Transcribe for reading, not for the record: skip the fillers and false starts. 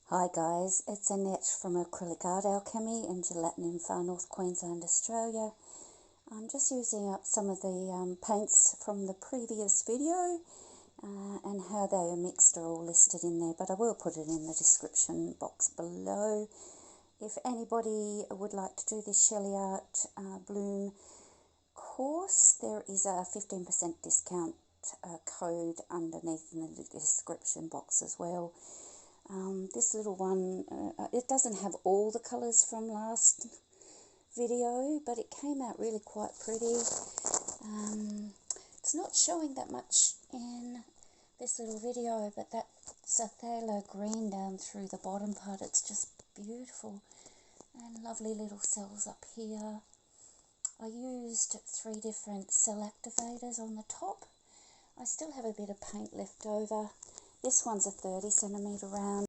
Hi guys, it's Annette from Acrylic Art Alchemy in Gelatin in Far North Queensland, Australia. I'm just using up some of the paints from the previous video and how they are mixed are all listed in there, but I will put it in the description box below. If anybody would like to do this Shelley Art Bloom course, there is a 15% discount code underneath in the description box as well. This little one, it doesn't have all the colours from last video, but it came out really quite pretty. It's not showing that much in this little video, but that's a phthalo green down through the bottom part. It's just beautiful, and lovely little cells up here. I used 3 different cell activators on the top. I still have a bit of paint left over. This one's a 30cm round.